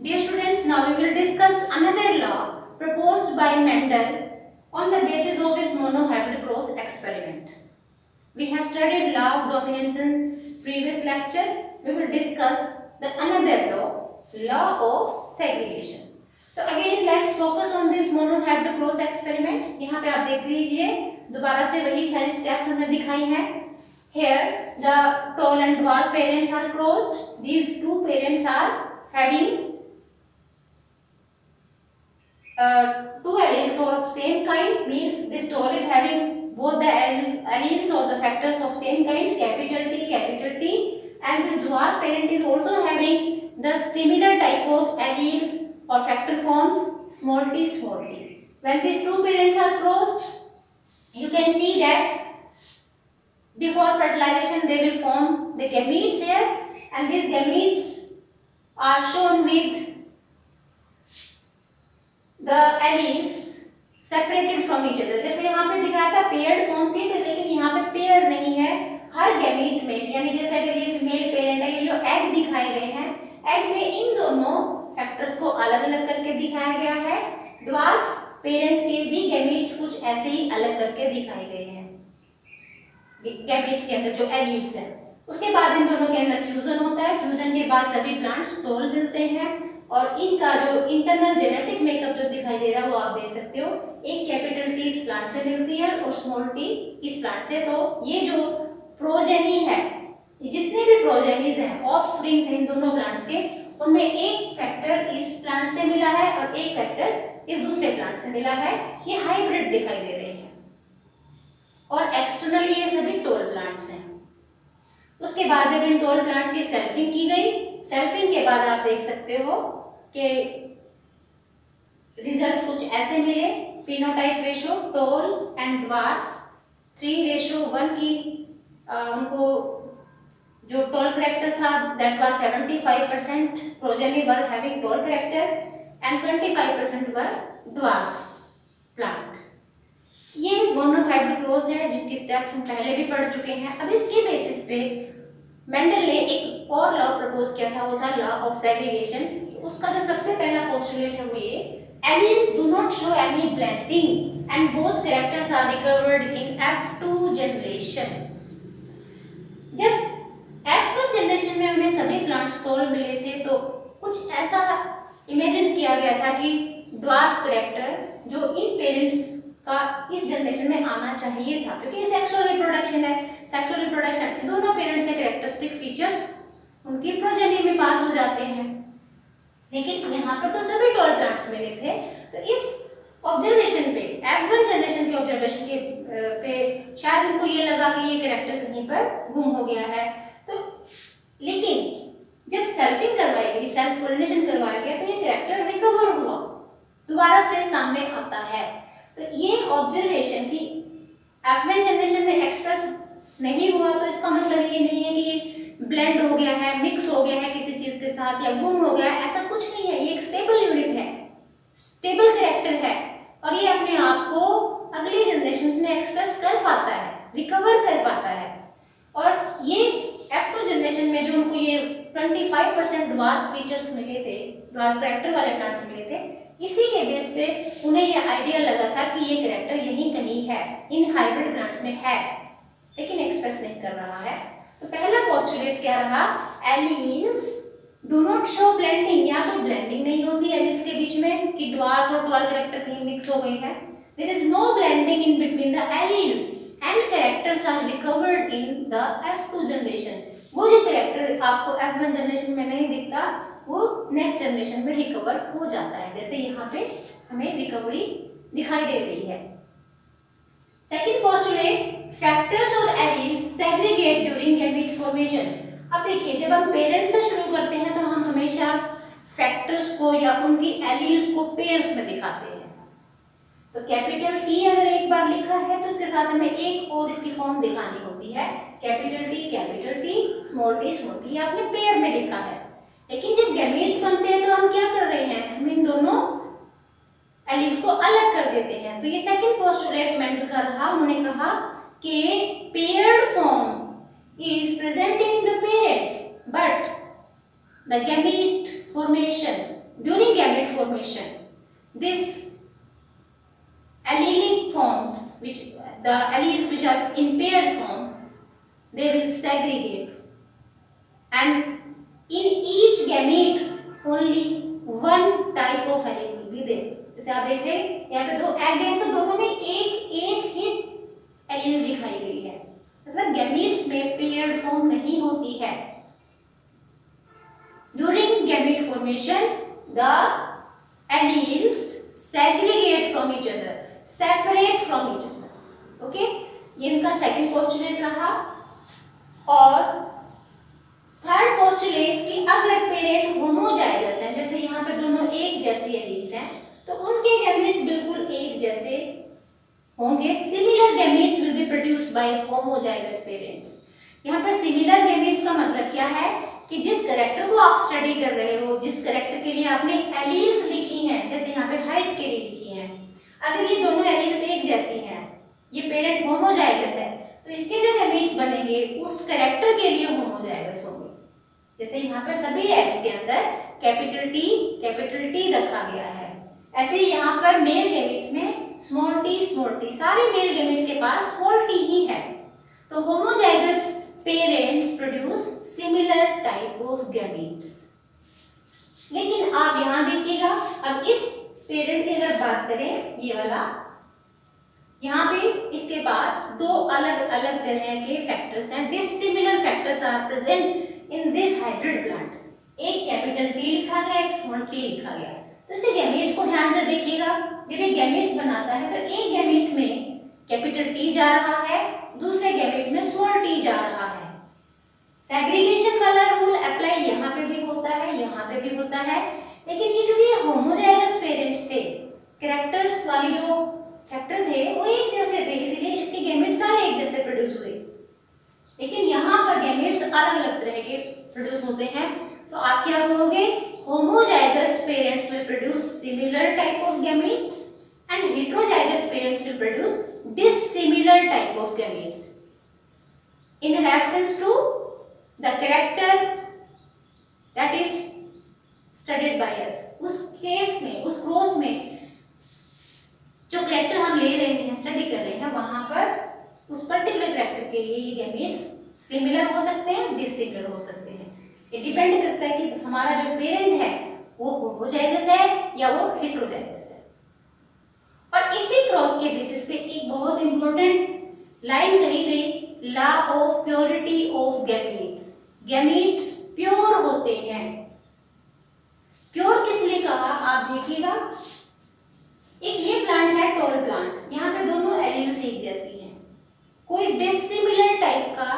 Dear students, now we will discuss another law proposed by Mendel on the basis of his monohybrid cross experiment. We have studied law of dominance in previous lecture. We will discuss the another law of segregation. So again, let's focus on this monohybrid cross experiment. यहाँ पे आप देख लीजिए, दोबारा से वही सारी steps हमने दिखाई हैं. Here, the tall and dwarf parents are crossed. These two parents are having two alleles of same kind, means this tall is having both the alleles or the factors of same kind, capital T, and this dwarf parent is also having the similar type of alleles or factor forms small t. When these two parents are crossed, you can see that before fertilization they will form the gametes here, and these gametes are shown with the alleles separated from each other. जैसे यहाँ पे दिखाया था paired form थी, तो लेकिन यहाँ पे पेयर नहीं है. हर गैमीट में, यानी जैसे अगर ये फीमेल पेरेंट है, ये जो एग दिखाए गए हैं, एग में इन दोनों फैक्टर्स को अलग अलग करके दिखाया गया है. ड्वार्फ पेरेंट के भी गैमीट्स कुछ ऐसे ही अलग करके दिखाए गए हैं गैमीट्स के अंदर जो एलील्स हैं. उसके बाद इन दोनों के अंदर फ्यूजन होता है. फ्यूजन के बाद सभी प्लांट्स टॉल मिलते हैं, और इनका जो इंटरनल जेनेटिक मेकअप जो दिखाई दे रहा है वो आप देख सकते हो. एक कैपिटल टी इस प्लांट से मिलती है और स्मॉल टी इस प्लांट से. तो ये जो प्रोजेनी है, ये जितने भी प्रोजेनीज हैं, ऑफस्प्रिंग्स हैं इन दोनों प्लांट्स के, उनमें एक फैक्टर इस प्लांट से मिला है और एक फैक्टर इस दूसरे प्लांट से मिला है. ये हाइब्रिड दिखाई दे रहे हैं और एक्सटर्नली ये सभी टॉल प्लांट्स हैं. उसके बाद जब इन टॉल प्लांट्स की सेल्फिंग की गई, सेल्फिंग के बाद आप देख सकते हो कि रिजल्ट्स कुछ ऐसे मिले. Phenotype ratio tall and dwarf 3:1 की उनको जो टॉल करेक्टर था that was 75% progeny were having tall character and 25% were dwarf plant. ये मोनोहाइब्रिड क्रॉस है जिनकी स्टेप्स हम पहले भी पढ़ चुके हैं. अब इसके बेसिस पे मेंडल ने एक और लॉ प्रपोज किया था, वो था लॉ ऑफ सेग्रीगेशन. उसका जो सबसे पहला पोस्टुलेट है वो ये, alleles do not show any blending and both characters are recovered in F2 generation. जब F1 जनरेशन में उन्हें सभी प्लांट्स टॉल मिले थे, तो कुछ ऐसा इमेजिन किया गया था कि ड्वार्फ कैरेक्टर जो इन पेरेंट्स का इस जनरेशन में आना चाहिए था, क्योंकि सेक्सुअल रिप्रोडक्शन है. सेक्सुअल रिप्रोडक्शन दोनों पेरेंट्स से कैरेक्टरिस्टिक फीचर्स उनकी प्रोजेनी में पास हो जाते हैं. लेकिन यहाँ पर तो सभी टॉल प्लांट्स मिले थे. तो इस ऑब्जर्वेशन पे, F1 जनरेशन के ऑब्जर्वेशन के पे शायद उनको ये लगा कि ये कैरेक्टर कहीं पर गुम हो गया है. तो लेकिन जब सेल्फिंग करवाई गई, सेल्फ पोलिनेशन करवाया गया, तो ये कैरेक्टर रिकवर हुआ, दोबारा से सामने आता है. तो ये ऑब्जर्वेशन की F1 जनरेशन में एक्सप्रेस नहीं हुआ, तो इसका मतलब ये नहीं है कि ये ब्लेंड हो गया है, मिक्स हो गया है किसी चीज के साथ या गुम हो गया है. ऐसा कुछ नहीं है. ये एक स्टेबल यूनिट है, स्टेबल कैरेक्टर है, और ये अपने आप को अगली जनरेशंस में एक्सप्रेस कर पाता है, रिकवर कर पाता है. और ये F2 जनरेशन में जो उनको ये 25% ड्वार्फ फीचर्स मिले थे, ड्वार्फ कैरेक्टर वाले प्लांट्स मिले थे, इसी के बेस पे उन्हें ये आइडिया लगा था कि ये कैरेक्टर यहीं कहीं है, इन हाइब्रिड प्लांट्स में है, लेकिन एक्सप्रेस नहीं कर रहा है. तो पहला पोस्टुलेट क्या रहा, alleles do not show blending. या तो ब्लेंडिंग नहीं होती एलील्स के बीच में कि ड्वार्फ और टॉल कैरेक्टर कहीं मिक्स हो गए हैं. There is no blending in between the alleles and characters are recovered in the F2 generation. वो जो कैरेक्टर आपको F1 जनरेशन में नहीं दिखता, वो नेक्स्ट जनरेशन में रिकवर हो जाता है, जैसे यहाँ पे हमें रिकवरी दिखाई दे रही है. सेकंड पोस्टुलेट, फैक्टर्स और alleles segregate during gamete formation. अब देखिए, जब हम पेरेंट्स से शुरू करते हैं तो हम हमेशा फैक्टर्स को या उनकी एलील्स को पेयर्स में दिखाते हैं. तो कैपिटल टी अगर एक बार लिखा है तो इसके साथ हमें एक और इसकी फॉर्म दिखानी होती है. कैपिटल टी, स्मॉल टी आपने पेयर में लिखा है. लेकिन जब गैमीट्स बनते हैं तो हम क्या कर रहे हैं, हम इन दोनों एलील्स को अलग कर देते हैं. तो ये सेकंड पोस्टुलेट मेंडल का रहा. उन्होंने कहा कि paired form is present in the parents, but the gamete formation during gamete formation, this allelic forms, which the alleles which are in paired form, they will segregate, and in each gamete only one type of allele will be there. जैसे आप देख रहे हैं यहाँ पे दो egg हैं, तो दोनों में एक एक ही एलील दिखाई गई है, मतलब गैमीट्स में पेयर्ड फॉर्म नहीं होती है. During gamete formation the alleles segregate from each other, separate from each other. Okay, ये इनका सेकंड पोस्टुलेट रहा. और थर्ड पोस्टुलेट कि अगर पेरेंट होमोजाइगस है, जैसे यहाँ पे दोनों एक जैसी एलील्स हैं, तो उनके गैमेट्स बिल्कुल एक जैसे होंगे. Similar gametes will be produced by homozygous parents. यहाँ पर सिमिलर गैमेट्स का मतलब क्या है कि जिस कैरेक्टर को आप स्टडी कर रहे हो, जिस कैरेक्टर के लिए आपने एलील्स लिखी हैं, जैसे यहाँ पे हाइट के लिए लिखी हैं, अगर ये दोनों एलील्स एक जैसी हैं, ये पेरेंट होमोजाइगस है, तो इसके जो गैमेट्स बनेंगे उस कैरेक्टर के लिए होमोजाइगस होंगे. जैसे यहाँ पर सभी एग्स के अंदर कैपिटल टी रखा गया है, ऐसे ही यहाँ पर मेल गैमेट्स में स्मॉल टी, सारे मेल गैमेट्स के पास स्मॉल टी ही है. तो homozygous parents produce similar type of gametes. लेकिन आप यहाँ देखिएगा, अब इस पेरेंट की अगर बात करें, ये वाला, यहाँ पे इसके पास दो अलग अलग तरह के फैक्टर्स हैं. Dissimilar factors are present in this hybrid plant. एक कैपिटल टी लिखा गया, एक स्मॉल टी लिखा गया. तो इसके गैमेट्स को ध्यान से देखिएगा. जब ये गैमेट्स बनाता है तो एक गैमेट में कैपिटल टी जा रहा है, दूसरे गैमेट में स्मॉल टी जा रहा है. सेग्रीगेशन वाला रूल अप्लाई यहाँ पे भी होता है, यहाँ पे भी होता है. लेकिन ये क्योंकि ये होमोजाइगस पेरेंट्स थे, कैरेक्टर्स वाली जो फैक्टर थे वो एक जैसे थे, इसीलिए इसके गैमेट्स सारे एक जैसे प्रोड्यूस हुए. लेकिन यहाँ पर गैमेट्स अलग अलग तरह के प्रोड्यूस होते हैं. तो आप क्या कहोगे? Homozygous parents will produce similar type of gametes and heterozygous parents will produce dissimilar type of gametes. In reference to the character that is studied by us. उस केस में, उस क्रॉस में जो कैरेक्टर हम ले रहे हैं, स्टडी कर रहे हैं, वहां पर उस पर्टिकुलर कैरेक्टर के लिए ये गैमेट्स सिमिलर हो सकते हैं, डिसिमिलर हो सकते हैं. ये डिपेंड करता है कि हमारा जो पेरेंट है वो होमोजाइगस है या वो हेटेरोजाइगस है. और इसी क्रॉस के बेसिस पे एक बहुत इंपॉर्टेंट लाइन कही गई, law of purity of gametes. Gametes pure होते हैं. प्योर किस लिए कहा आप देखिएगा. एक ये प्लांट है टॉल प्लांट, यहाँ पे दोनों एलील्स एक जैसी हैं, कोई डिसिमिलर टाइप का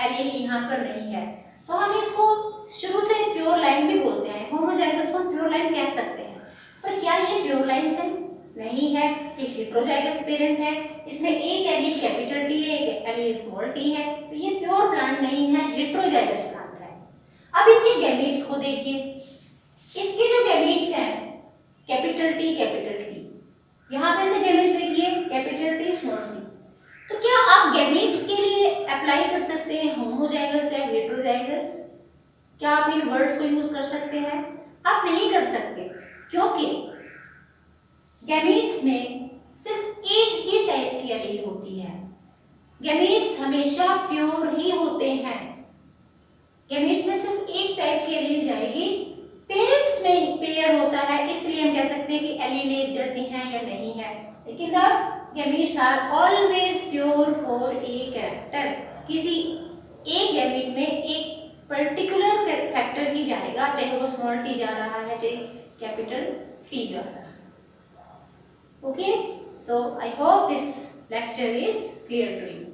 एलील यहाँ पर नहीं है, तो हम इसको शुरू से प्योर लाइन भी बोलते हैं. होमोजाइगस को प्योर लाइन कह सकते हैं, पर क्या ये प्योर लाइन से नहीं है. ये हेटेरोजाइगस पेरेंट है, इसमें एक एलील कैपिटल टी है, एक एलील स्मॉल टी है, तो ये प्योर प्लांट नहीं है, हेटेरोजाइगस प्लांट है. अब इनके गैमेट्स को देखिए. इसके जो गैमेट्स हैं कैपिटल टी, यहाँ पे से गैमेट्स देखिए कैपिटल टी, स्मॉल टी. तो क्या आप गैमेट्स के लिए अप्लाई कर सकते हैं होमोजाइगस या हेटेरोजाइगस? क्या आप इन वर्ड्स को यूज कर सकते हैं? आप नहीं कर सकते, क्योंकि गैमेट्स में सिर्फ एक ही टाइप की एलील होती है. गैमेट्स हमेशा प्योर ही होते हैं. गैमेट्स में सिर्फ एक टाइप की एलील जाएगी. पेरेंट्स में पेयर होता है, इसलिए हम कह सकते हैं कि एलील एक जैसी हैं या नहीं है. लेकिन the gametes are always pure for a character. किसी एक गैमेट में एक पर्टिकुलर फैक्टर ही जाएगा, चाहे वो स्मॉल टी जा रहा है, चाहे कैपिटल टी जा रहा है. Okay, so I hope this lecture is clear to you.